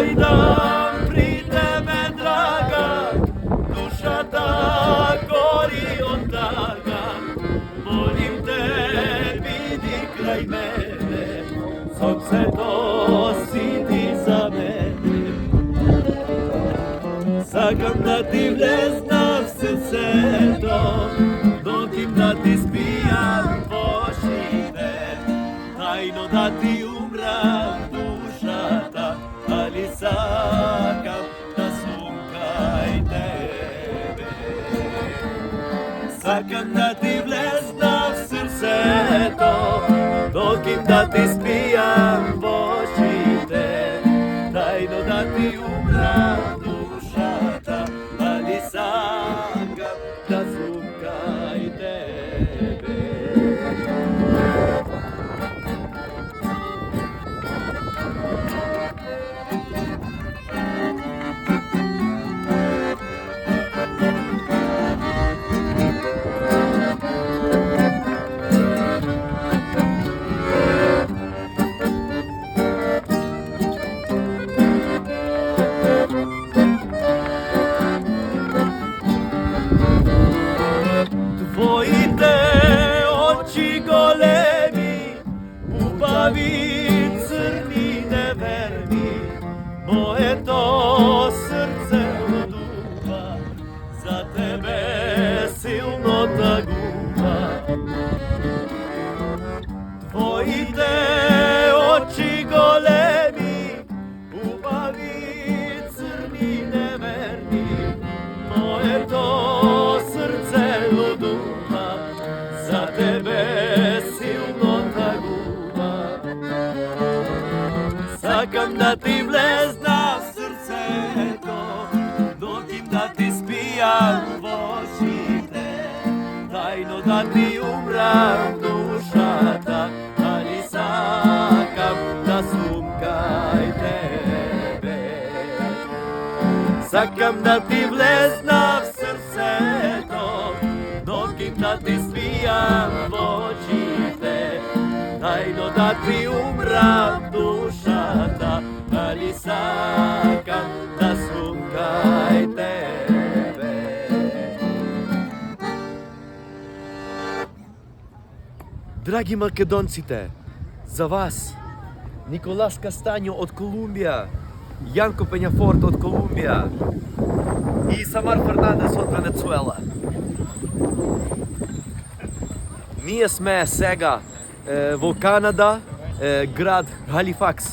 дойдам при тебе, драга, душата гори от тага. Молим те, биди край мене, сонцето си ти за мене. Сакам да ти влезна в сърцето, нотим да ти спиям в очите, тайно да ти умра в душата, али сакам да сум край тебе. Сакам да ти влезна в сърцето, нотим да ти спиям в очите, тайно да ти умра в душата, али сакам да сум край тебе. Твоите очи големи, убави, църни, неверни, моето сърце лудува, за тебе силно тъгува. Твоите очи големи, убави, църни, неверни, моето сърце лудува, за тебе силно тъгува. Сакам да ти влезна в сърцето, нотим да ти спия в очите, тайно да ти умра в душата, али сакам да сум край тебе. Сакам да ти влезна в сърцето, нотим да ти спия в очите, тайно да ти умра в душата, али сакам да сум край тебе. Драги македонците, за вас Николас Кастаньо от Колумбия, Янко Пеняфорт от Колумбия и Самар Фернандес от Венецуела. Ние сме сега в Канада, град Галифакс.